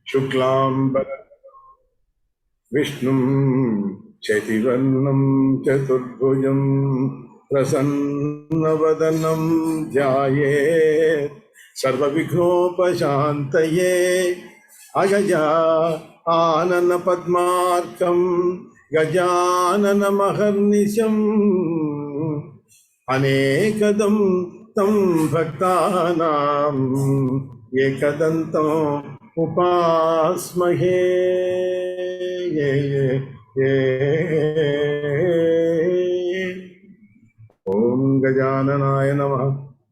शुक्लांबर विष्णुं शशिवर्णं चतुर्भुजं प्रसन्नवदनं ध्यायेत् सर्वविघ्नोपशान्तये अगजा आनन पद्मार्कं गजाननमहर्निशम् अनेकदं तं भक्तानां एकदन्तम् उपास्महे। ओम गजाननाय नमः।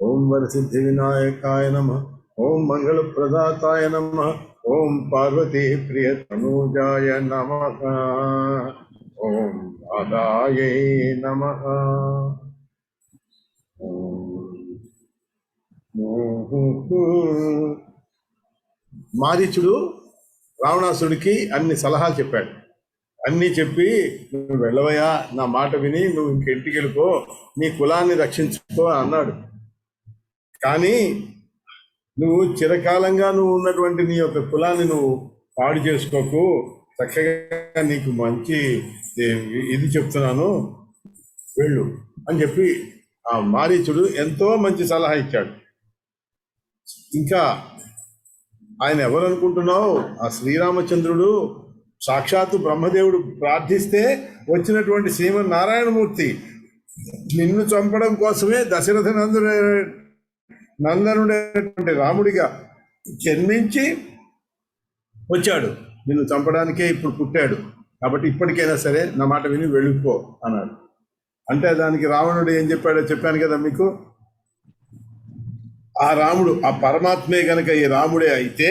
ओम वरसिद्धिविनायकाय नमः। ओम मंगलप्रदाताय नमः। ओम पार्वती प्रियतनूजाय नमः। ओम राधायै नमः। మారీచుడు రావణాసుడికి అన్ని సలహాలు చెప్పాడు. అన్నీ చెప్పి, నువ్వు వెళ్ళవయా, నా మాట విని నువ్వు ఇంటికి వెళ్ళిపో, నీ కులాన్ని రక్షించుకో అన్నాడు. కానీ నువ్వు చిరకాలంగా నువ్వు ఉన్నటువంటి నీ యొక్క కులాన్ని నువ్వు పాడు చేసుకోకు, చక్కగా నీకు మంచి ఇది చెప్తున్నాను, వెళ్ళు అని చెప్పి ఆ మారీచుడు ఎంతో మంచి సలహా ఇచ్చాడు. ఇంకా ఆయన ఎవరు అనుకుంటున్నావు? ఆ శ్రీరామచంద్రుడు సాక్షాత్తు బ్రహ్మదేవుడు ప్రార్థిస్తే వచ్చినటువంటి శ్రీమన్నారాయణమూర్తి. నిన్ను చంపడం కోసమే దశరథ నందనుడైనటువంటి రాముడిగా జన్మించి వచ్చాడు. నిన్ను చంపడానికే ఇప్పుడు పుట్టాడు. కాబట్టి ఇప్పటికైనా సరే నా మాట విని వెళ్ళిపో అన్నాడు. అంటే దానికి రావణుడు ఏం చెప్పాడో చెప్పాను కదా మీకు. ఆ రాముడు, ఆ పరమాత్మే గనక ఈ రాముడే అయితే,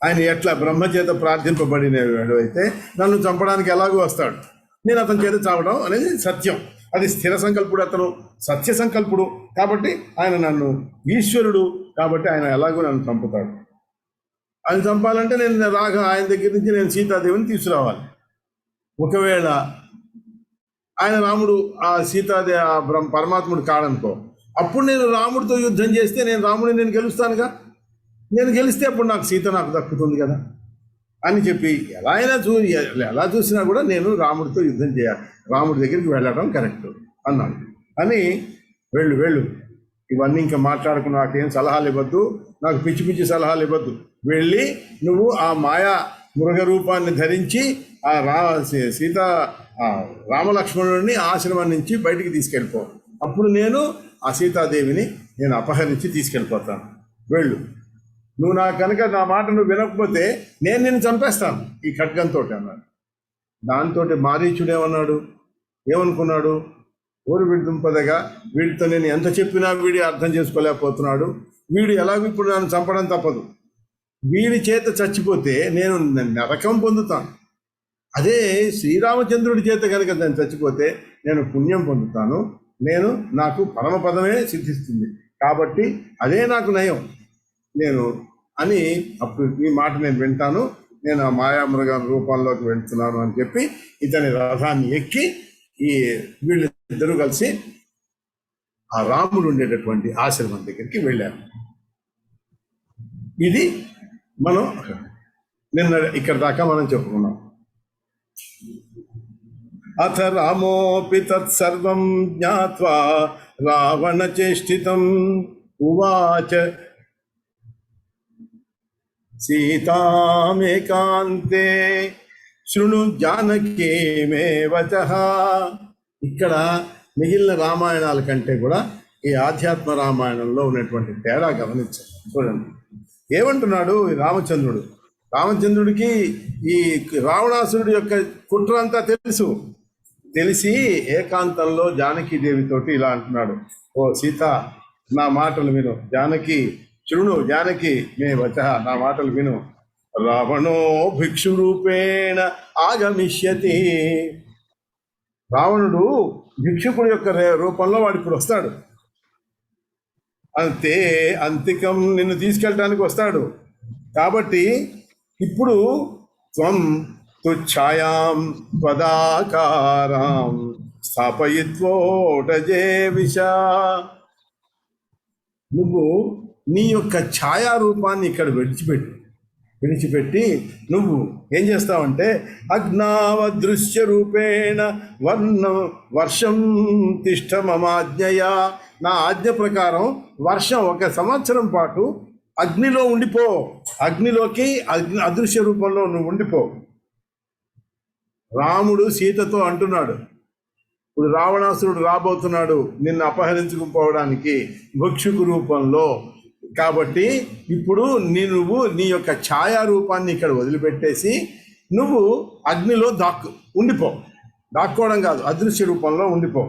ఆయన ఎట్లా బ్రహ్మచేత ప్రార్థింపబడినవాడు అయితే నన్ను చంపడానికి ఎలాగూ వస్తాడు. నేను అతని చేత చావడం అనేది సత్యం. అది స్థిర సంకల్పుడు, అతను సత్య సంకల్పుడు. కాబట్టి ఆయన నన్ను ఈశ్వరుడు, కాబట్టి ఆయన ఎలాగో నన్ను చంపుతాడు. ఆయన చంపాలంటే నేను ఆయన దగ్గర నుంచి నేను సీతాదేవిని తీసుకురావాలి. ఒకవేళ ఆయన రాముడు ఆ సీతాదేవి ఆ పరమాత్ముడు కాడనుకో, అప్పుడు నేను రాముడితో యుద్ధం చేస్తే నేను గెలుస్తానుగా. నేను గెలిస్తే అప్పుడు నాకు సీత నాకు దక్కుతుంది కదా అని చెప్పి ఎలా చూసినా కూడా నేను రాముడితో యుద్ధం చేయాలి, రాముడి దగ్గరికి వెళ్ళడం కరెక్ట్ అన్నాడు. అని వెళ్ళు, ఇవన్నీ ఇంకా మాట్లాడుకుని నాకేం సలహాలు ఇవ్వద్దు, నాకు పిచ్చి పిచ్చి సలహాలు ఇవ్వద్దు. వెళ్ళి నువ్వు ఆ మాయా మృగ రూపాన్ని ధరించి ఆ రామలక్ష్మణుడిని ఆశ్రమం నుంచి బయటికి తీసుకెళ్ళిపో. అప్పుడు నేను ఆ సీతాదేవిని నేను అపహరించి తీసుకెళ్ళిపోతాను. వెళ్ళు. నువ్వు కనుక నా మాట నువ్వు వినకపోతే నేను నిన్ను చంపేస్తాను ఈ ఖడ్గంతో అన్నాడు. దాంతో మారీచుడేమన్నాడు, ఏమనుకున్నాడు? ఊరు వీడి దుంపదగా, వీడితో నేను ఎంత చెప్పినా వీడి అర్థం చేసుకోలేకపోతున్నాడు. వీడు ఎలాగో ఇప్పుడు నన్ను చంపడం తప్పదు. వీడి చేత చచ్చిపోతే నేను నరకం పొందుతాను. అదే శ్రీరామచంద్రుడి చేత కనుక నేను చచ్చిపోతే నేను పుణ్యం పొందుతాను. నాకు పరమపదమే సిద్ధిస్తుంది. కాబట్టి అదే నాకు నయం అని అప్పుడు ఈ మాట నేను వింటాను, నేను ఆ మాయామృగ రూపంలోకి వెళ్తున్నాను అని చెప్పి ఇతని రథాన్ని ఎక్కి ఈ వీళ్ళిద్దరూ కలిసి ఆ రాముడు ఉండేటటువంటి ఆశ్రమం దగ్గరికి వెళ్ళారు. ఇది మనం నిన్న ఇక్కడ దాకా మనం చెప్పుకున్నాం. అథ రామోపి తత్సర్వం జ్ఞాత్వా రావణ చేష్టితం ఉవాచ సీతామేకాంతే శృణు జానకీ మే వచః. ఇక్కడ మిగిలిన రామాయణాల కంటే కూడా ఈ ఆధ్యాత్మ రామాయణంలో ఉన్నటువంటి తేడా గమనించారు. చూడండి ఏమంటున్నాడు ఈ రామచంద్రుడికి ఈ రావణాసురుడి యొక్క కుట్ర అంతా తెలిసి ఏకాంతంలో జానకీదేవితోటి ఇలా అంటున్నాడు, ఓ సీత నా మాటలు విను, జానకి శృణు జానకి మే వచః, నా మాటలు విను. రావణో భిక్షు రూపేణ ఆగమిష్యతి. రావణుడు భిక్షుకుడి యొక్క రూపంలో వాడు ఇప్పుడు వస్తాడు. అంతే అంతికం నిన్ను తీసుకెళ్ళడానికి వస్తాడు. కాబట్టి ఇప్పుడు త్వం తుఛాయాం త్వదాకారాం స్థాపయిత్వోటజే విష. నువ్వు నీ యొక్క ఛాయారూపాన్ని ఇక్కడ విడిచిపెట్టు. విడిచిపెట్టి నువ్వు ఏం చేస్తావంటే అగ్నావదృశ్య రూపేణ వర్షం తిష్ట మమాజ్ఞయ, నా ఆజ్ఞ ప్రకారం వర్షం 1 సంవత్సరం పాటు అగ్నిలో ఉండిపో. అగ్నిలోకి అదృశ్య రూపంలో నువ్వు ఉండిపో. రాముడు సీతతో అంటున్నాడు, ఇప్పుడు రావణాసురుడు రాబోతున్నాడు నిన్ను అపహరించుకుపోవడానికి భక్షుకు రూపంలో. కాబట్టి ఇప్పుడు నువ్వు నీ యొక్క ఛాయారూపాన్ని ఇక్కడ వదిలిపెట్టేసి నువ్వు అగ్నిలో ఉండిపో. దాక్కోవడం కాదు, అదృశ్య రూపంలో ఉండిపో.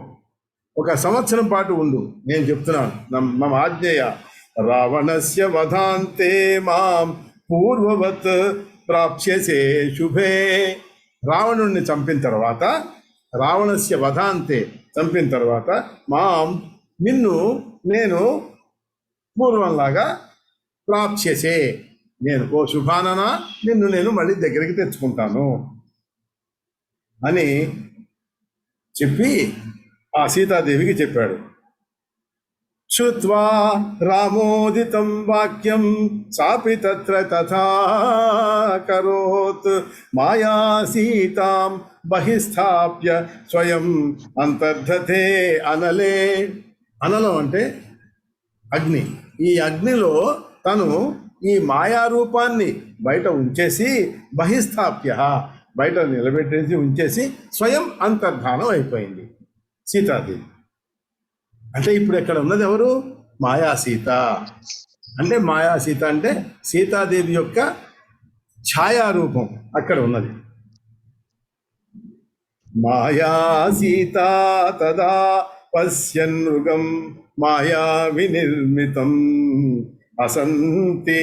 1 సంవత్సరం పాటు ఉండు. నేను చెప్తున్నాను మమ ఆజ్ఞయ. రావణస్య వధాంతే మాం పూర్వవత్ ప్రాప్స్యసే శుభే. రావణుణ్ణి చంపిన తర్వాత, రావణస్య వధాంతే చంపిన తర్వాత నేను పూర్వంలాగా ప్రాప్స్యసే, నేను ఓ శుభాననా నేను మళ్ళీ దగ్గరికి తెచ్చుకుంటాను అని చెప్పి ఆ సీతాదేవికి చెప్పాడు. శ్రుత్వా రామోదితం వాక్యం సాపి తత్ర తథా కరోత్ మాయా సీతాం బహిస్థాప్య స్వయం అంతర్ధతే అనలే. అనలం అంటే అగ్ని. ఈ అగ్నిలో తను ఈ మాయారూపాన్ని బయట ఉంచేసి బహిస్థాప్య, బయట నిలబెట్టేసి ఉంచేసి స్వయం అంతర్ధానం అయిపోయింది సీతాదేవి. అంటే ఇప్పుడు ఎక్కడ ఉన్నది ఎవరు? మాయాసీత. అంటే మాయాసీత అంటే సీతాదేవి యొక్క ఛాయారూపం అక్కడ ఉన్నది. మాయాసీత తదా పశ్యన్ మృగం మాయా వినిర్మితం అసంతే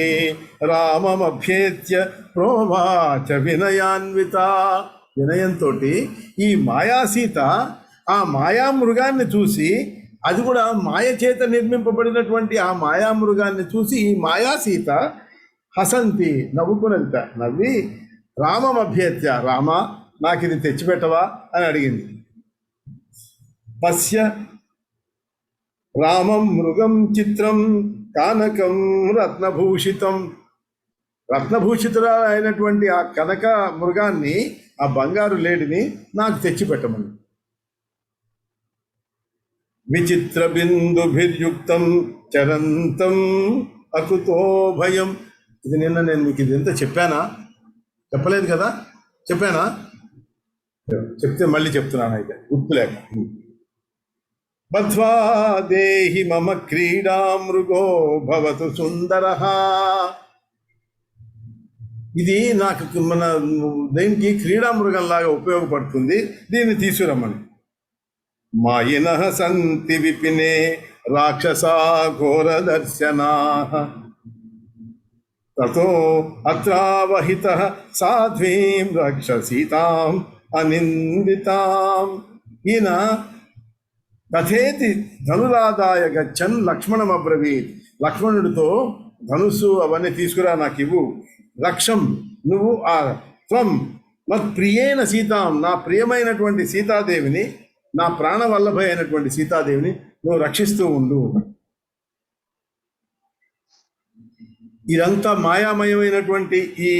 రామమభ్యేత్య ప్రోవాచ వినయాన్విత. వినయంతో ఈ మాయాసీత ఆ మాయామృగాన్ని చూసి, అది కూడా మాయ చేత నిర్మింపబడినటువంటి ఆ మాయామృగాన్ని చూసి ఈ మాయాసీత హసంతి, నవ్వుకునంత నవ్వి రామమభ్యేత్య, రామ నాకు ఇది తెచ్చిపెట్టవా అని అడిగింది. పశ్య రామం మృగం చిత్రం కానకం రత్నభూషితం. రత్నభూషితురా అయినటువంటి ఆ కనక మృగాన్ని, ఆ బంగారు లేడిని నాకు తెచ్చిపెట్టమని. విచిత్ర బిందుభిర్యుక్తం చరంతం అకుతో భయం. ఇది నిన్న నేను మీకు ఇది ఎంత చెప్పానా? చెప్పలేదు కదా? చెప్పానా? చెప్తే మళ్ళీ చెప్తున్నాను, అయితే గుర్తులేక. బధ్వా దేహి మమ క్రీడా మృగో భవతు సుందరః. ఇది నాకు మన దేనికి క్రీడా మృగంలాగా ఉపయోగపడుతుంది, దీన్ని తీసుకురమ్మని. మాయినః సంతి విపినే రాక్షసా ఘోర దర్శనాః తతో అత్రావహితః సాధ్వీం రక్షసీతాం అనిందితాం. ఈయన తథేతి ధనురాదాయ గచ్చన్ లక్ష్మణమబ్రవీత్. లక్ష్మణుడితో ధనుస్సు అవన్నీ తీసుకురా, నాకు ఇవ్వు. రక్షం, నువ్వు ఆ త్వం మత్ప్రియేణ సీతాం, నా ప్రియమైనటువంటి సీతాదేవిని, నా ప్రాణవల్లభ అయినటువంటి సీతాదేవిని నువ్వు రక్షిస్తూ ఉండు. ఇదంతా మాయామయమైనటువంటి ఈ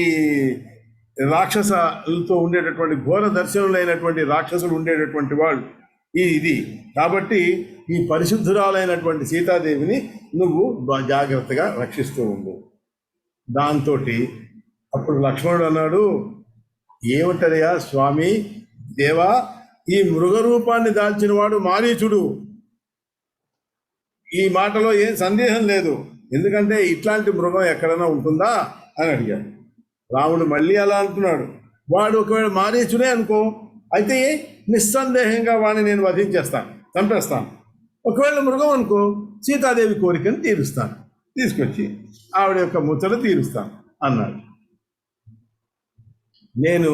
రాక్షసులతో ఉండేటటువంటి ఘోర దర్శనులైనటువంటి రాక్షసులు ఉండేటటువంటి వాళ్ళు ఇది. కాబట్టి ఈ పరిశుద్ధురాలైనటువంటి సీతాదేవిని నువ్వు జాగ్రత్తగా రక్షిస్తూ ఉండు. దాంతో అప్పుడు లక్ష్మణుడు అన్నాడు, ఏమిటరయా స్వామి దేవా, ఈ మృగరూపాన్ని దాల్చిన వాడు మారీచుడు. ఈ మాటలో ఏం సందేహం లేదు, ఎందుకంటే ఇట్లాంటి మృగం ఎక్కడైనా ఉంటుందా అని అడిగాడు. రాముడు మళ్ళీ అలా అంటున్నాడు, వాడు ఒకవేళ మారీచుడే అనుకో, అయితే నిస్సందేహంగా వాడిని నేను వధించేస్తాను, చంపేస్తాను. ఒకవేళ మృగం అనుకో, సీతాదేవి కోరికను తీరుస్తాను, తీసుకొచ్చి ఆవిడ యొక్క ముచ్చట తీరుస్తాను అన్నాడు. నేను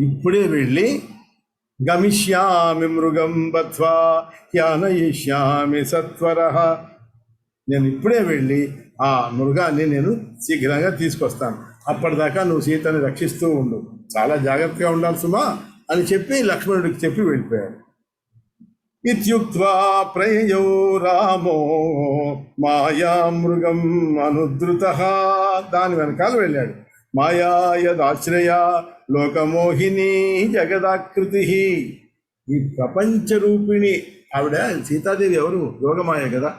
ఇప్పుడే వెళ్ళి గమిష్యామి మృగం బధ్వా యానయిష్యామి సత్వరః. నేను ఇప్పుడే వెళ్ళి ఆ మృగాన్ని నేను శీఘ్రంగా తీసుకొస్తాను. అప్పటిదాకా నువ్వు సీతని రక్షిస్తూ ఉండు, చాలా జాగ్రత్తగా ఉండాలి సుమా అని చెప్పి లక్ష్మణుడికి చెప్పి వెళ్ళిపోయాడు. ఇత్యుక్త్వా ప్రయయౌ రామో మాయా మృగం అనుద్రుతః. దాని వెనకాల వెళ్ళాడు. మాయా యదాశ్రయ లోకమోహిని జగదాకృతి. ఈ ప్రపంచ రూపిణి ఆవిడ సీతాదేవి ఎవరు? యోగమాయ కదా.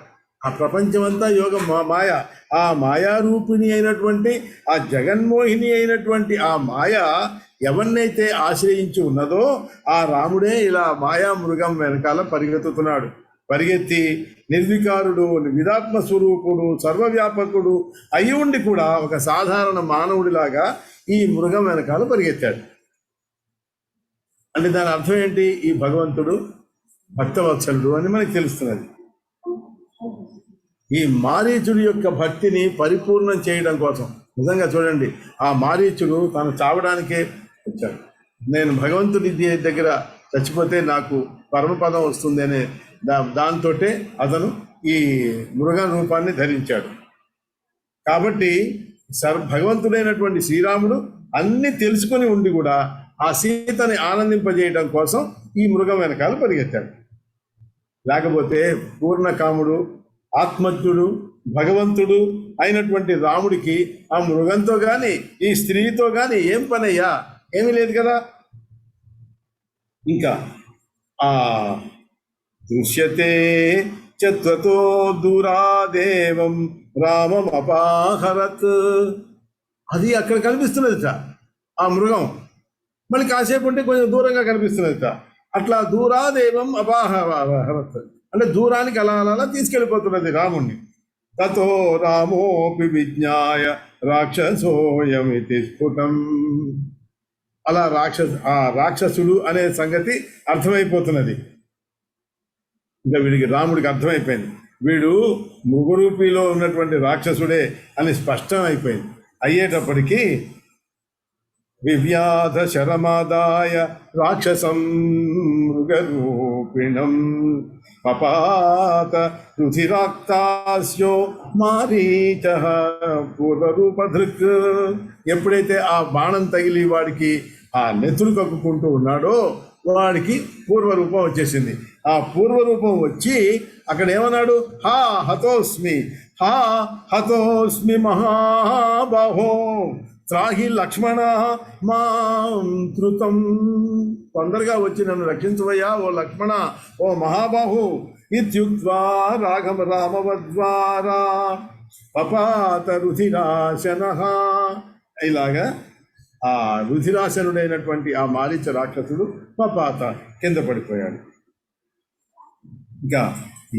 ఆ ప్రపంచమంతా యోగం మాయ. ఆ మాయారూపిణి అయినటువంటి ఆ జగన్మోహిని అయినటువంటి ఆ మాయ ఎవరినైతే ఆశ్రయించి ఉన్నదో ఆ రాముడే ఇలా మాయా మృగం వెనకాల పరిగెత్తుతున్నాడు. పరిగెత్తి నిర్వికారుడు, విదాత్మ స్వరూపుడు, సర్వవ్యాపకుడు అయి ఉండి కూడా ఒక సాధారణ మానవుడిలాగా ఈ మృగం వెనకాల పరిగెత్తాడు. అంటే దాని అర్థం ఏంటి? ఈ భగవంతుడు భక్తవత్సలుడు అని మనకి తెలుస్తున్నది. ఈ మారీచుడి యొక్క భక్తిని పరిపూర్ణం చేయడం కోసం నిజంగా చూడండి, ఆ మారీచుడు తను చావడానికే వచ్చాడు. నేను భగవంతుడి దగ్గర చచ్చిపోతే నాకు పరమపదం వస్తుంది అనే దాంతో అతను ఈ మృగ రూపాన్ని ధరించాడు. కాబట్టి భగవంతుడైనటువంటి శ్రీరాముడు అన్ని తెలుసుకొని ఉండి కూడా ఆ సీతని ఆనందింపజేయడం కోసం ఈ మృగం వెనకాల పరిగెత్తాడు. లేకపోతే పూర్ణకాముడు, ఆత్మజ్ఞుడు, భగవంతుడు అయినటువంటి రాముడికి ఆ మృగంతో కానీ ఈ స్త్రీతో కానీ ఏం పనయ్యా? ఏమీ లేదు కదా. ఇంకా ఆ దృశ్యతే చత్వతో దూరాదేవం రామం అపాహరత్, అది అక్కడ కనిపిస్తున్నదిట ఆ మృగం. మళ్ళీ కాసేపు ఉంటే కొంచెం దూరంగా కనిపిస్తున్నదిట. అట్లా దూరాదేవం అపాహరత్ అంటే దూరానికి అలా అలా తీసుకెళ్ళిపోతున్నది రాముణ్ణి. తతో రామోపి విజ్ఞాయ రాక్షసోయమితి స్ఫుటం. అలా రాక్షసుడు అనే సంగతి అర్థమైపోతున్నది. ఇంకా వీడికి రాముడికి అర్థమైపోయింది, వీడు మృగరూపిలో ఉన్నటువంటి రాక్షసుడే అని స్పష్టం అయిపోయింది. అయ్యేటప్పటికీ వివ్యాధ శరమాదాయ రాక్షసం మృగరూపిణం పపాత రుధిరాక్తాస్యో మారీచః పూర్వరూపధృక్. ఎప్పుడైతే ఆ బాణం తగిలి వాడికి ఆ నెత్తులు కక్కుకుంటూ ఉన్నాడో వాడికి పూర్వరూపం వచ్చేసింది. ఆ పూర్వరూపం వచ్చి అక్కడ ఏమన్నాడు? హా హతోస్మి, హా హతోస్మి మహాబాహో త్రాహి లక్ష్మణ మాం ధృతం. తొందరగా వచ్చి నన్ను రక్షించవయ్యా ఓ లక్ష్మణ, ఓ మహాబాహు. ఇత్యుక్త్వా రామవద్వారా పపాత రుధిరాశనః. ఇలాగా ఆ రుధిరాశనుడైనటువంటి ఆ మారీచ రాక్షసుడు పపాత కింద పడిపోయాడు. ఇంకా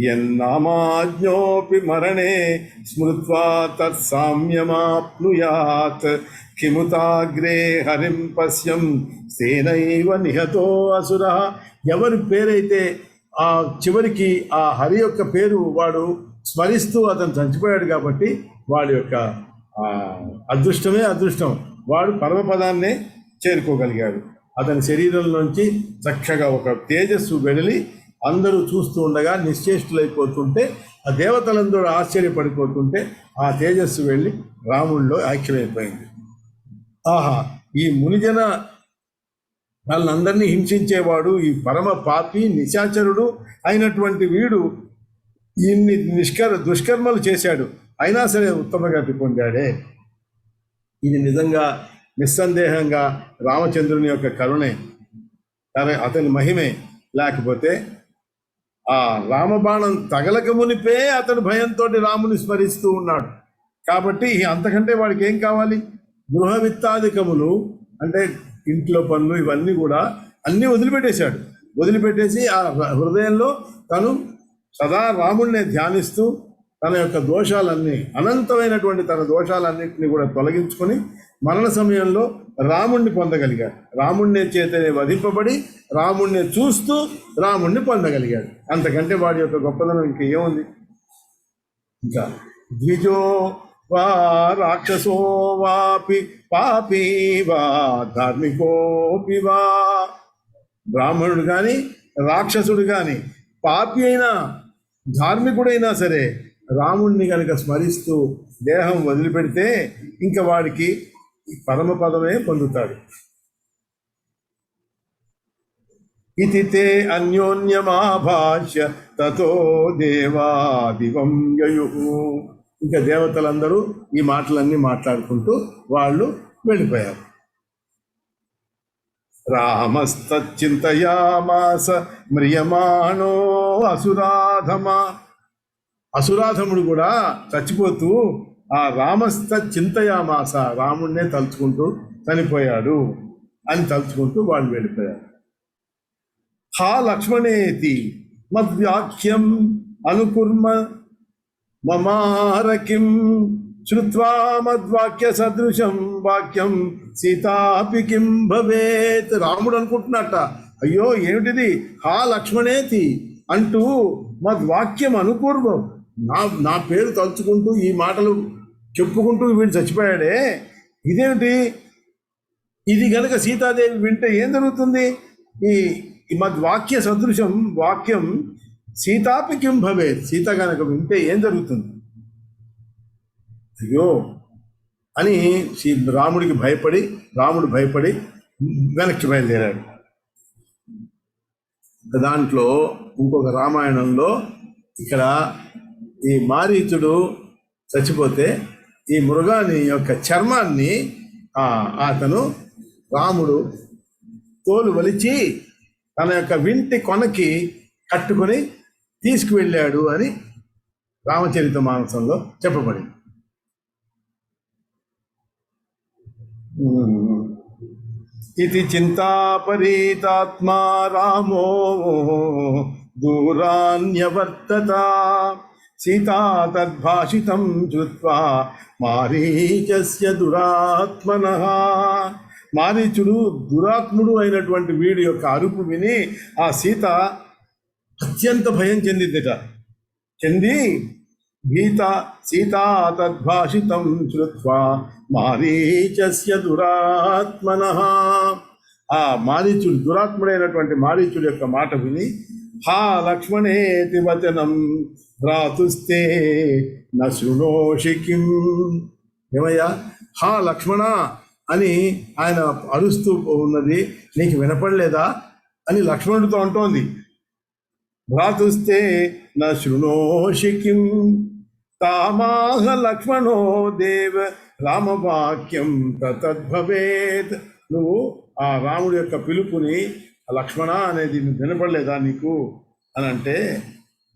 యన్నామాజ్ఞోపి మరణే స్మృత్వా తత్సామ్యమాప్నుయాత్ కిముతాగ్రే హరిం పశ్యం సేనైవ నిహతో అసుర. ఎవరి పేరైతే ఆ చివరికి ఆ హరి యొక్క పేరు వాడు స్మరిస్తూ అతను చనిపోయాడు కాబట్టి వాడి యొక్క అదృష్టమే అదృష్టం. వాడు పరమపదాన్నే చేరుకోగలిగాడు. అతని శరీరంలోంచి చక్కగా ఒక తేజస్సు వెడలి అందరూ చూస్తూ ఉండగా నిశ్చేష్టులైపోతుంటే ఆ దేవతలందరూ ఆశ్చర్యపడిపోతుంటే ఆ తేజస్సు వెళ్ళి రాముడిలో ఐక్యమైపోయింది. ఆహా, ఈ మునిజన వాళ్ళందరినీ హింసించేవాడు, ఈ పరమ పాపి నిశాచరుడు అయినటువంటి వీడు ఇన్ని దుష్కర్మలు చేశాడు, అయినా సరే ఉత్తమ గతి పొందాడే. ఇది నిజంగా నిస్సందేహంగా రామచంద్రుని యొక్క కరుణే, అతని మహిమే. లేకపోతే ఆ రామబాణం తగలక మునిపే అతడు భయంతో రాముని స్మరిస్తూ ఉన్నాడు. కాబట్టి అంతకంటే వాడికి ఏం కావాలి? గృహ విత్తాధికములు అంటే ఇంట్లో పనులు ఇవన్నీ కూడా అన్నీ వదిలిపెట్టేశాడు. వదిలిపెట్టేసి ఆ హృదయంలో తను సదా రాముడినే ధ్యానిస్తూ తన యొక్క దోషాలన్నీ, అనంతమైనటువంటి తన దోషాలన్నింటినీ కూడా తొలగించుకొని మరణ సమయంలో రాముణ్ణి పొందగలిగాడు. రాముణ్ణి చేతనే వధింపబడి రాముణ్ణి చూస్తూ రాముణ్ణి పొందగలిగాడు. అంతకంటే వాడి యొక్క గొప్పదనం ఇంకేముంది? ఇంకా ద్విజో వా రాక్షసో వాపి పాపీ వా ధార్మికోపి వా. బ్రాహ్మణుడు కానీ రాక్షసుడు కానీ పాపి అయినా ధార్మికుడైనా సరే రాముణ్ణి కనుక స్మరిస్తూ దేహం వదిలిపెడితే ఇంకా వాడికి పరమపదమే పొందుతాడు. ఇతి తే అన్యోన్యమాభాష్య తతో దేవాదివం యయుః. ఇంకా దేవతలందరూ ఈ మాటలన్నీ మాట్లాడుకుంటూ వాళ్ళు వెళ్ళిపోయారు. రామస్తచ్చింతయామాస మ్రియమాణో అసురాధమా. అసురాధముడు కూడా చచ్చిపోతూ ఆ రామస్తచ్చింతయామాస, రాముడినే తలుచుకుంటూ చనిపోయాడు అని తలుచుకుంటూ వాళ్ళు వెళ్ళిపోయారు. హా లక్ష్మణేతి మద్వాక్యం అనుకుర్మ మమారకిం శ్రుత్వా మద్వాక్య సదృశం వాక్యం సీతాపి కిం భవేత్. రాముడు అనుకుంటున్నట్ట, అయ్యో ఏమిటిది, హా లక్ష్మణేతి అంటూ మద్వాక్యం అనుపూర్వం, నా పేరు తలుచుకుంటూ ఈ మాటలు చెప్పుకుంటూ వీడు చచ్చిపోయాడే, ఇదేమిటి, ఇది గనక సీతాదేవి వింటే ఏం జరుగుతుంది, ఈ మద్వాక్య సదృశం వాక్యం సీతాపి కిం భవేత్, సీత గనక వింటే ఏం జరుగుతుంది, అయ్యో అని రాముడు భయపడి వెనక్కి బయలుదేరాడు. దాంట్లో ఇంకొక రామాయణంలో ఇక్కడ ఈ మారీచుడు చచ్చిపోతే ఈ మృగాని యొక్క చర్మాన్ని రాముడు తోలు వలిచి తన యొక్క వింటి కొనకి కట్టుకొని తీసుకువెళ్ళాడు అని రామచరితమానసంలో చెప్పబడింది. ఇది చింతాపరీతాత్మా రామో దూరాన్యవర్తత సీతా తద్భాషితం శ్రుత్వా మారీచస్య దురాత్మనః. మారీచుడు దురాత్ముడు అయినటువంటి వీడి యొక్క అరుపు విని ఆ సీత అత్యంత భయం చెంది సీతా తద్భాషితం శ్రుత్వా మారీచస్య దురాత్మనః. ఆ మారీచుడు, దురాత్ముడైనటువంటి మారీచుడు యొక్క మాట విని హా లక్ష్మణేతి వచనం భ్రాతుస్తే న శృణోషి కిం. ఏమయ్యా, హా లక్ష్మణ అని ఆయన అరుస్తూ ఉన్నది నీకు వినపడలేదా అని లక్ష్మణుడితో అంటోంది. భ్రాతుస్తే న శృణోషి కిం తామాహ లక్ష్మణో దేవ రామవాక్యం తద్భవేత్. నువ్వు ఆ రాముడి యొక్క పిలుపుని లక్ష్మణ అనేది వినపడలేదా నీకు అని అంటే,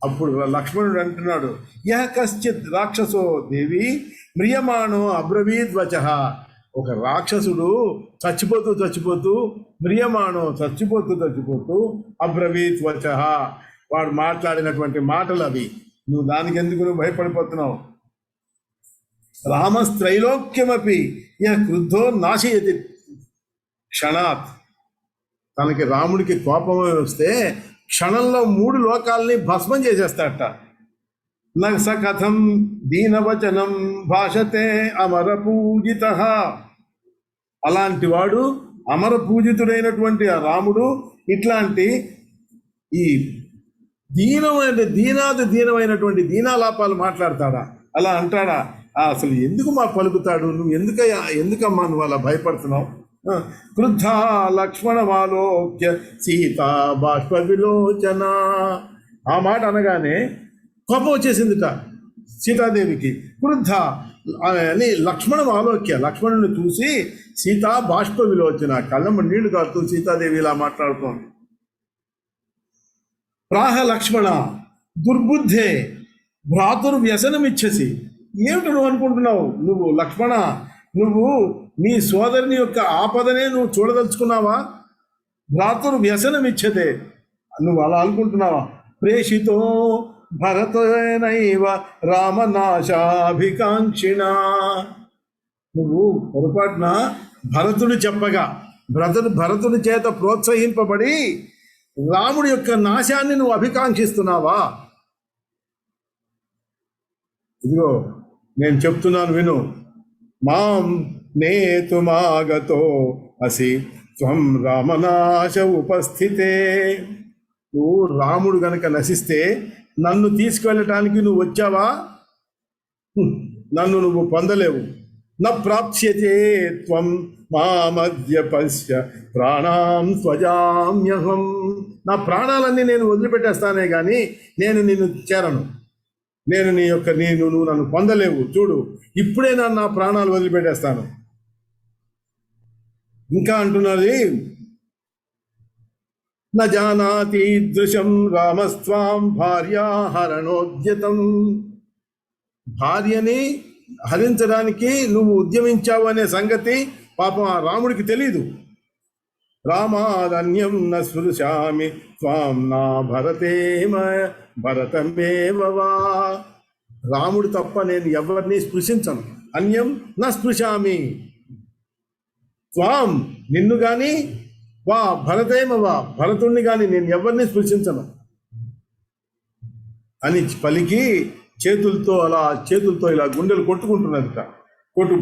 అప్పుడు లక్ష్మణుడు అంటున్నాడు, యః కశ్చిత్ రాక్షసో దేవి మ్రియమాణో అబ్రవీద్వచ. ఒక రాక్షసుడు చచ్చిపోతూ మ్రియమాణో చచ్చిపోతూ అబ్రవీత్ వచ, వాడు మాట్లాడినటువంటి మాటలు అవి. నువ్వు దానికి ఎందుకు నువ్వు భయపడిపోతున్నావు. రామస్త్రైలోక్యమపి యః క్రుద్ధో నాశయతి క్షణాత్. తనకి రాముడికి కోపం వస్తే క్షణంలో 3 లోకాలని భస్మం చేసేస్తాడట. నస కథం దీనవచనం భాషతే అమర పూజిత. అలాంటి వాడు అమర పూజితుడైనటువంటి ఆ రాముడు ఇట్లాంటి ఈ దీనమైనటువంటి దీనాలాపాలు మాట్లాడతాడా, అలా అంటాడా, అసలు ఎందుకు మా పలుకుతాడు, నువ్వు ఎందుకమ్మా నువ్వు అలా భయపడుతున్నావు. క్రుద్ధ లక్ష్మణమాలోక్య సీతా బాష్ప విలోచన. ఆ మాట అనగానే కోపం వచ్చేసిందిట సీతాదేవికి. క్రుద్ధ అని లక్ష్మణుని చూసి సీతా బాష్ప విలోచన, కళ్ళమ్మ నీళ్లు కారుతూ సీతాదేవి ఇలా మాట్లాడుతోంది. ప్రాహ లక్ష్మణ దుర్బుద్ధే భ్రాతుర్వ్యసనమిచ్చసి. ఏమిటి నువ్వు అనుకుంటున్నావు, నువ్వు లక్ష్మణ, నువ్వు నీ సోదరుని యొక్క ఆపదనే నువ్వు చూడదలుచుకున్నావా. భ్రాతుర్వ్యసనమిచ్చతే, నువ్వు అలా అనుకుంటున్నావా. ప్రేషితో భరతేనైవ రామనాశాభికాంక్షిణ. నువ్వు పొరపాటున భరతుడు చెప్పగా భరతుడి చేత ప్రోత్సహింపబడి రాముడి యొక్క నాశాన్ని నువ్వు అభికాంక్షిస్తున్నావా. ఇదిగో నేను చెప్తున్నాను విను. మాం నేతుమాగతో అసి త్వం రామనాశ ఉపస్థితే. నువ్వు రాముడు గనక నశిస్తే నన్ను తీసుకువెళ్ళటానికి నువ్వు వచ్చావా, నన్ను నువ్వు పొందలేవు. న ప్రాప్స్యతే త్వం మామద్య పశ్య ప్రాణాం త్వజామ్యహం. నా ప్రాణాలన్నీ నేను వదిలిపెట్టేస్తానే కానీ నేను నిన్ను చేరను. నువ్వు నన్ను పొందలేవు. చూడు, ఇప్పుడే నా ప్రాణాలు వదిలిపెట్టేస్తాను. ఇంకా అంటున్నది, న జానాతి దృశం రామస్వాం భార్యాహరణోద్యతం. భార్యని హరించడానికి నువ్వు ఉద్యమించావు అనే సంగతి పాపం ఆ రాముడికి తెలీదు. రామాదన్యం న స్పృశామి త్వాం నా భరతమేవ వా. రాముడు తప్ప నేను ఎవరిని స్పృశించను. అన్యం నా స్పృశామి త్వాం, నిన్ను గాని, వా భరతేమవా, భరతుణ్ణి గాని నేను ఎవరిని స్పృశించను అని పలికి చేతులతో ఇలా గుండెలు కొట్టుకుంటున్నదిట.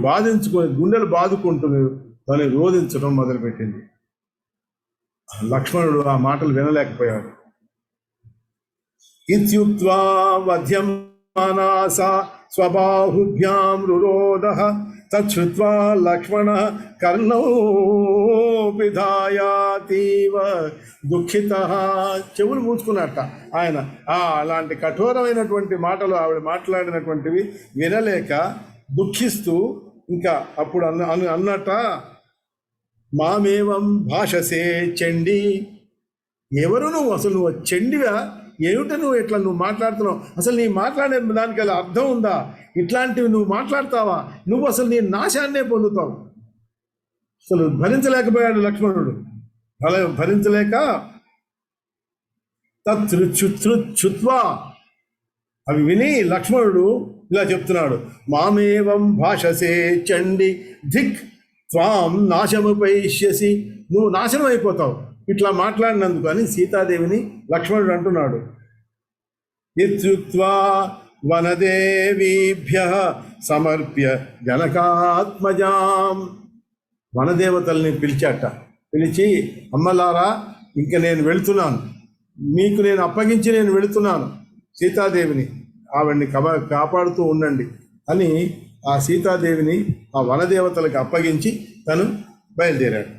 బాధించుకొని గుండెలు బాదుకుంటుని దాన్ని రోధించడం మొదలుపెట్టింది. లక్ష్మణుడు ఆ మాటలు వినలేకపోయాడు. ఇత్యుక్త్వా వధ్యం మానసా స్వబాహుభ్యాం రురోధః తచ్చుత్వా లక్ష్మణ కర్ణౌ పిధాయాతీవ దుఃఖితః. చెవులు మూసుకున్నట్ట ఆయన. అలాంటి కఠోరమైనటువంటి మాటలు ఆవిడ మాట్లాడినటువంటివి వినలేక దుఃఖిస్తూ ఇంకా అప్పుడు అన్నట్ట, మామేవం భాషసే చండి. ఎవరు నువ్వు? అసలు నువ్వు చండివా? ఏమిటో నువ్వు మాట్లాడుతున్నావు? అసలు నీ మాట్లాడే దానికి అలా అర్థం ఉందా? ఇట్లాంటివి నువ్వు మాట్లాడతావా? నువ్వు అసలు నీ నాశాన్నే పొందుతావు. అసలు భరించలేకపోయాడు లక్ష్మణుడు. అలా భరించలేక తృచ్చుత్వా అవి విని లక్ష్మణుడు ఇలా చెప్తున్నాడు, మామేవం భాషసే చండి ధిక్ త్వాం నాశముపైష్యసి. నువ్వు నాశనం అయిపోతావు ఇట్లా మాట్లాడినందుకు అని సీతాదేవిని లక్ష్మణుడు అంటున్నాడు. ఇత్యుక్త్వా వనదేవీభ్యః సమర్ప్య జనకాత్మజాం. వనదేవతల్ని పిలిచి, అమ్మలారా, ఇంక నేను వెళుతున్నాను, మీకు నేను అప్పగించి నేను వెళుతున్నాను. సీతాదేవిని ఆవిడ్ని కాపాడుతూ ఉండండి అని ఆ సీతాదేవిని ఆ వనదేవతలకు అప్పగించి తను బయలుదేరాడు.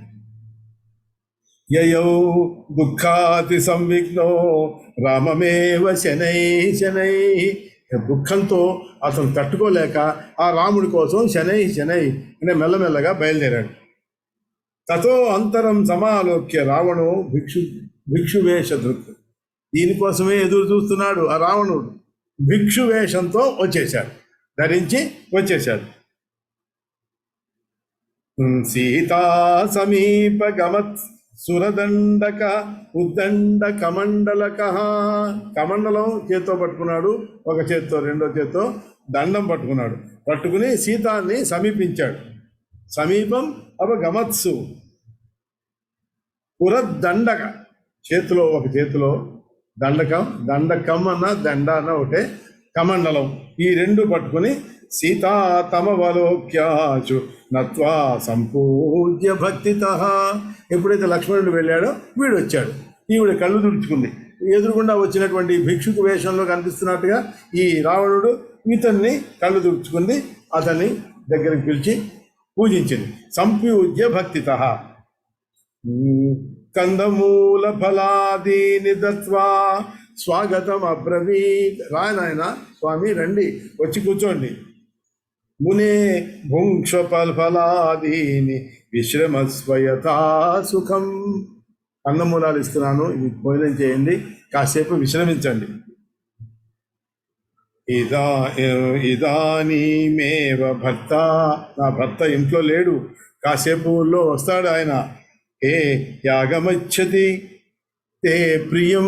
యయౌ దుఃఖాతి సంవిఘ్నో రామమేవ శనై. దుఃఖంతో అతను తట్టుకోలేక ఆ రాముడి కోసం శనై అంటే మెల్లమెల్లగా బయలుదేరాడు. తతో అంతరం సమాలోక్య రావణు భిక్షువేష దృక్. దీనికోసమే ఎదురు చూస్తున్నాడు ఆ రావణుడు. భిక్షువేషంతో ధరించి వచ్చేశాడు. సీతా సమీప గమత్ సురదండక ఉద్దండ కమండలక. కమండలం చేత్తో పట్టుకున్నాడు, ఒక చేత్తో, రెండో చేత్తో దండం పట్టుకుని సీతాన్ని సమీపించాడు. సమీపం గమత్సు పురదండక, ఒక చేతిలో దండకం అన్న దండ అన్న ఒకటే, కమండలం, ఈ రెండు పట్టుకుని సీతా తమవలోక్యాచు నత్వా సంపూజ్య భక్తితః. ఎప్పుడైతే లక్ష్మణుడు వెళ్ళాడో వీడు వచ్చాడు. ఈవిడ కళ్ళు తుడుచుకుంది. ఎదురుగుండా వచ్చినటువంటి భిక్షుకు వేషంలో కనిపిస్తున్నట్టుగా ఈ రావణుడు ఇతన్ని కళ్ళు తుడుచుకుంది, అతన్ని దగ్గరికి పిలిచి పూజించింది. సంపూజ్య భక్తితః కందమూల ఫలాదీని దత్వా స్వాగతం అబ్రవీత్. రాయనాయన స్వామి, రండి, వచ్చి కూర్చోండి. మునే భుంక్షఫలాదీని విశ్రమస్వయథా సుఖం. కందమూలాలు ఇస్తున్నాను, ఇది భోజనం చేయండి, కాసేపు విశ్రమించండి. ఇదానీమేవ భర్త. నా భర్త ఇంట్లో లేడు, కాసేపులో వస్తాడు ఆయన. ఏ యాగమచ్చతి తే ప్రియం.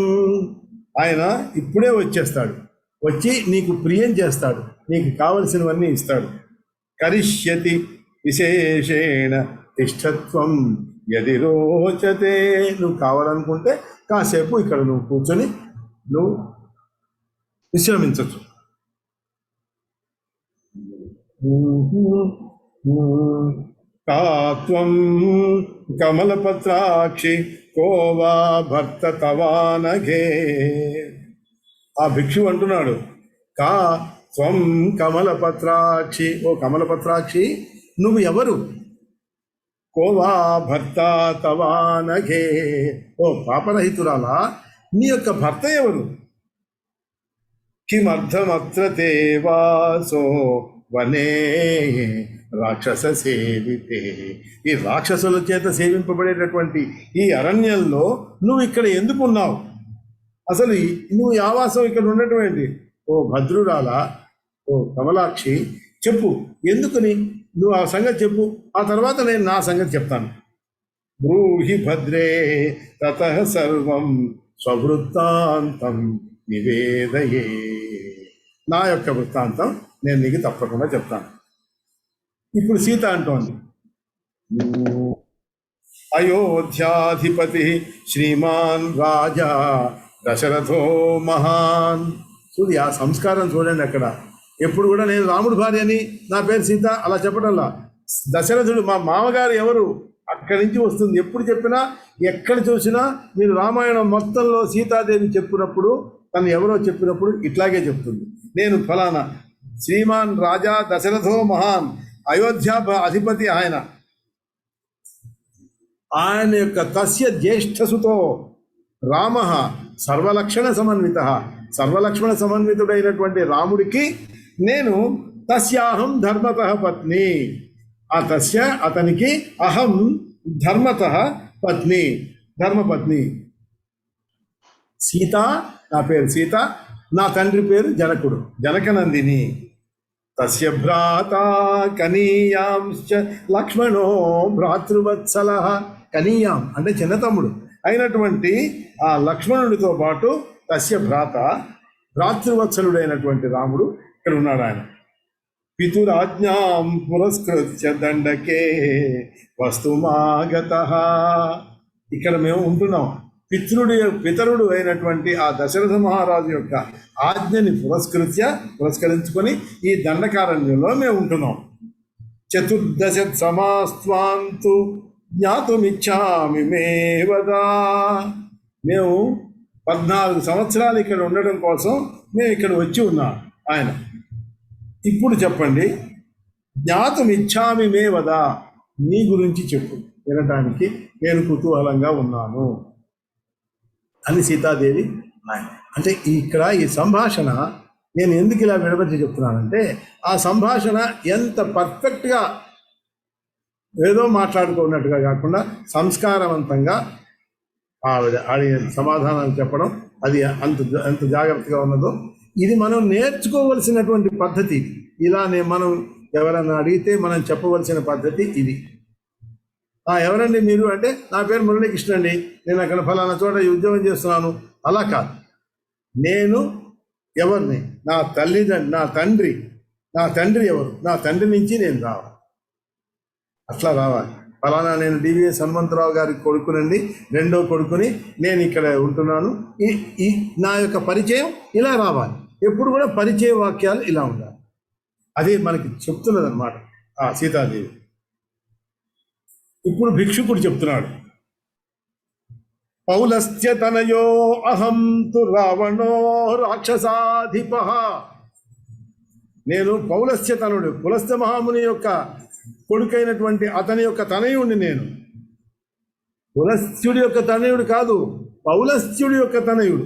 ఆయన ఇప్పుడే వచ్చేస్తాడు, వచ్చి నీకు ప్రియం చేస్తాడు, నీకు కావలసినవన్నీ ఇస్తాడు. కరిష్యతి విశేషేణ తిష్టత్వం యది రోచతే. నువ్వు కావాలనుకుంటే కాసేపు ఇక్కడ నువ్వు కూర్చొని నువ్వు విశ్రమించవచ్చు. తాత్వం కమలపత్రాక్షి కోవా భర్త తవానఘే. ఆ భిక్షు అంటున్నాడు, కా త్వం కమలపత్రాక్షి, ఓ కమలపత్రాక్షి, నువ్వు ఎవరు? కోవా భర్త తవానఘే, ఓ పాపరహితురాలా, నీ యొక్క భర్త ఎవరు? కిమర్థమత్ర తే వాసో వనే రాక్షస సేవితే. ఈ రాక్షసుల చేత సేవింపబడేటటువంటి ఈ అరణ్యంలో నువ్వు ఇక్కడ ఎందుకున్నావు? అసలు నువ్వు ఈ ఆవాసం ఇక్కడ ఉండటం ఏంటి? ఓ భద్రురాలా, ఓ కమలాక్షి, చెప్పు ఎందుకని? నువ్వు ఆ సంగతి చెప్పు, ఆ తర్వాత నేను నా సంగతి చెప్తాను. బ్రూహి భద్రే తతః సర్వం స్వవృత్తాంతం నివేదయే. నా యొక్క వృత్తాంతం నేను నీకు తప్పకుండా చెప్తాను. ఇప్పుడు సీత అంటోంది, అయోధ్యాధిపతి శ్రీమాన్ రాజా దశరథో మహాన్. చూడు ఆ సంస్కారం చూడండి. అక్కడ ఎప్పుడు కూడా నేను రాముడు భార్యని, నా పేరు సీత అలా చెప్పడంలా. దశరథుడు మా మామగారు ఎవరు అక్కడి నుంచి వస్తుంది. ఎప్పుడు చెప్పినా ఎక్కడ చూసినా మీరు రామాయణం మొత్తంలో సీతాదేవి చెప్పినప్పుడు, తను ఎవరో చెప్పినప్పుడు ఇట్లాగే చెప్తుంది. నేను ఫలానా శ్రీమాన్ రాజా దశరథో మహాన్, అయోధ్య అధిపతి ఆయన యొక్క తస్య జ్యేష్ఠసుతో రామ సర్వలక్షణ సమన్వితుడైనటువంటి రాముడికి నేను తస్యాహం ధర్మతః పత్ని. ఆ తస్య అతనికి అహం ధర్మతః పత్ని, ధర్మపత్ని. సీత నా పేరు సీత, నా తండ్రి పేరు జనకుడు, జనకనందిని. తస్య భ్రాత కనీయాంశ్చ లక్ష్మణో భ్రాతృవత్సలః. కనీయాం అంటే చిన్న తమ్ముడు అయినటువంటి ఆ లక్ష్మణుడితో పాటు తస్య భ్రాత భ్రాతృవత్సలుడైనటువంటి రాముడు ఇక్కడ ఉన్నాడు. ఆయన పితురాజ్ఞాం పురస్కృత్య దండకే వస్తుమాగతః. ఇక్కడ మేము ఉంటున్నాం. పితరుడు అయినటువంటి ఆ దశరథ మహారాజు యొక్క ఆజ్ఞని పురస్కరించుకొని ఈ దండకారణ్యంలో మేము ఉంటున్నాం. 14 సమాస్త్వాంతు జ్ఞాతుమిచ్చామి మే వదా. మేము 14 సంవత్సరాలు ఇక్కడ ఉండడం కోసం మేము ఇక్కడ వచ్చి ఉన్నాం. ఆయన ఇప్పుడు చెప్పండి, జ్ఞాతుమిచ్చామి మే వదా, నీ గురించి చెప్పు, వినటానికి నేను కుతూహలంగా ఉన్నాను అని సీతాదేవి. అంటే ఇక్కడ ఈ సంభాషణ నేను ఎందుకు ఇలా విడబట్టి చెప్తున్నానంటే, ఆ సంభాషణ ఎంత పర్ఫెక్ట్గా ఏదో మాట్లాడుకున్నట్టుగా కాకుండా సంస్కారవంతంగా ఆవిడ సమాధానాలు చెప్పడం, అది ఎంత జాగ్రత్తగా ఉన్నదో. ఇది మనం నేర్చుకోవలసినటువంటి పద్ధతి. ఇలానే మనం ఎవరన్నా అడిగితే మనం చెప్పవలసిన పద్ధతి ఇది. ఎవరండి మీరు అంటే, నా పేరు మురళీకృష్ణ అండి, నేను అక్కడ ఫలానా చోట ఉద్యోగం చేస్తున్నాను. అలా కాదు, నేను ఎవరిని, నా తండ్రి ఎవరు, నా తండ్రి నుంచి నేను రావాలి, అట్లా రావాలి. ఫలానా నేను డివిఎస్ హనుమంతరావు గారి కొడుకునండి, రెండో కొడుకుని, నేను ఇక్కడ ఉంటున్నాను. ఈ నా యొక్క పరిచయం ఇలా రావాలి. ఎప్పుడు కూడా పరిచయ వాక్యాలు ఇలా ఉండాలి. అది మనకి చెప్తున్నది అనమాట ఆ సీతాదేవి. ఇప్పుడు భిక్షుకుడు చెప్తున్నాడు, పౌలస్త్య తనయో అహం తు రావణో రాక్షసాధిప. నేను పౌలస్త్య తనుడు, పులస్త్య మహాముని యొక్క కొడుకైనటువంటి అతని యొక్క తనయుడిని. నేను పులస్త్యుడి యొక్క తనయుడు కాదు, పౌలస్త్యుడి యొక్క తనయుడు.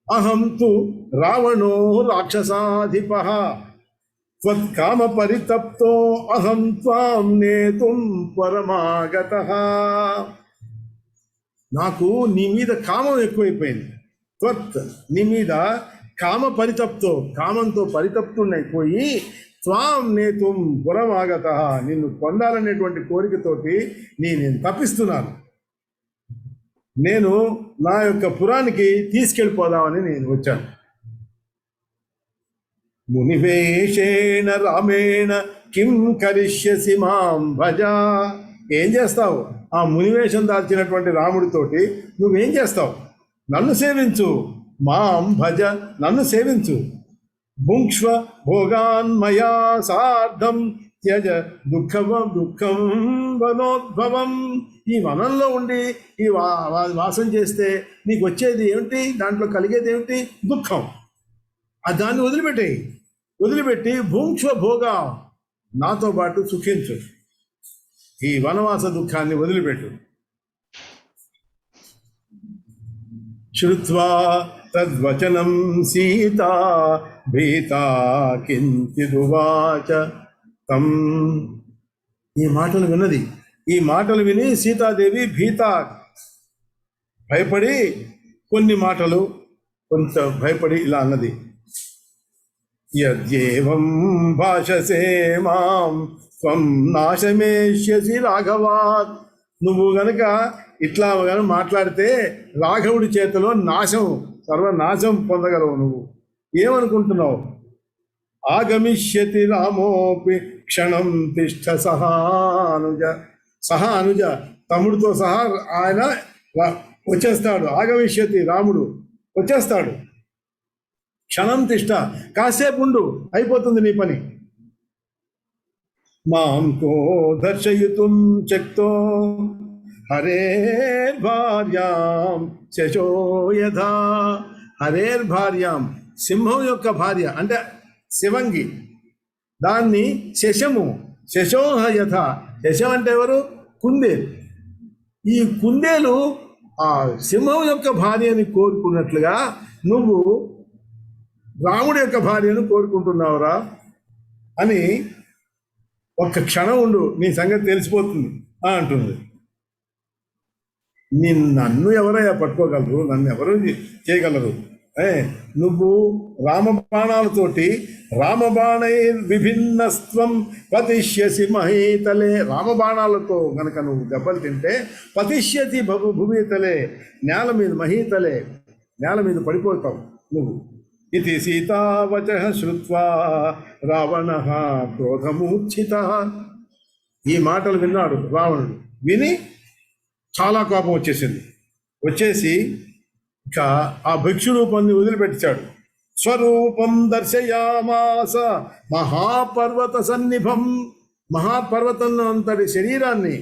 అహం తు రావణో రాక్షసాధిప త్వత్కామ పరితప్తో అహం త్వాం నేతుం పరమాగతః. నాకు నీ మీద కామం ఎక్కువైపోయింది. త్వత్ నీ మీద కామ పరితప్తో, కామంతో పరితప్తున్నైపోయి, త్వాం నేతుం పురమాగతః నిన్ను పొందాలనేటువంటి కోరికతోటి నేను తప్పిస్తున్నాను. నేను నా యొక్క పురానికి తీసుకెళ్ళిపోదామని నేను వచ్చాను. మునివేషేణ రామేణ కిం కరిష్యసి మాం భజ. ఏం చేస్తావు? ఆ మునివేషం దాల్చినటువంటి రాముడితోటి నువ్వేం చేస్తావు? నన్ను సేవించు. మాం భజ, నన్ను సేవించు. భుంక్ష్వ భోగాన్ మయా సార్ధం త్యజ దుఃఖం వనోద్భవం. ఈ వనంలో ఉండి ఈ వాసం చేస్తే నీకు వచ్చేది ఏమిటి? దాంట్లో కలిగేది ఏమిటి? దుఃఖం. దాన్ని వదిలిపెట్టి భూంక్ష్వ భోగా, నాతో పాటు సుఖించు. ఈ వనవాస దుఃఖాన్ని వదిలిపెట్టు. శ్రుత్వా తద్వచనం సీతా భీతా కించిదువాచ తం ఈ మాటలు విన్నది. ఈ మాటలు విని సీతాదేవి భయపడి కొన్ని మాటలు కొంత భయపడి ఇలా అన్నది, యద్యేవం భాషసే మాం త్వం నాశమేష్యసి రాఘవాత్. నువ్వు గనక ఇట్లా గనక మాట్లాడితే రాఘవుడి చేతిలో సర్వనాశం పొందగలవు. నువ్వు ఏమనుకుంటున్నావు? ఆగమిష్యతి రామోపి క్షణం తిష్ట సహా అనుజ తమ్ముడితో సహా ఆయన వచ్చేస్తాడు. ఆగమిష్యతి రాముడు వచ్చేస్తాడు. క్షణం తిష్ట కాసేపు ఉండు, అయిపోతుంది నీ పని. మాం కో దర్శయితుం శక్తో హరేర్భార్యాం శశో యథా. హరేర్భార్యాం సింహం యొక్క భార్య అంటే శివంగి, దాన్ని శశోహ యథ. శశం అంటే ఎవరు? కుందేలు. ఈ కుందేలు ఆ సింహం యొక్క భార్యని కోరుకున్నట్లుగా నువ్వు రాముడి యొక్క భార్యను కోరుకుంటున్నావురా అని ఒక్క క్షణం ఉండు, నీ సంగతి తెలిసిపోతుంది అంటుంది. నన్ను ఎవరయ్యా పట్టుకోగలరు? నన్ను ఎవరు చేయగలరు? నువ్వు రామబాణాలతోటి రామబాణై విభిన్నస్త్వం పతిష్యసి మహీతలే. రామబాణాలతో గనక నువ్వు దెబ్బలు తింటే పతిష్యతి భూమితలే, నేల మీద మహీతలే, నేల మీద పడిపోతావు నువ్వు. ఇది సీతావచ శ్రుత్వా రావణ క్రోధమూర్ఛిత. ఈ మాటలు విన్నాడు రావణుడు. విని చాలా కోపం వచ్చేసి ఇక ఆ భిక్షు రూపాన్ని వదిలిపెట్టాడు. స్వరూపం దర్శయామాస మహాపర్వత సన్నిభం. మహాపర్వతంలో అంతటి శరీరాన్ని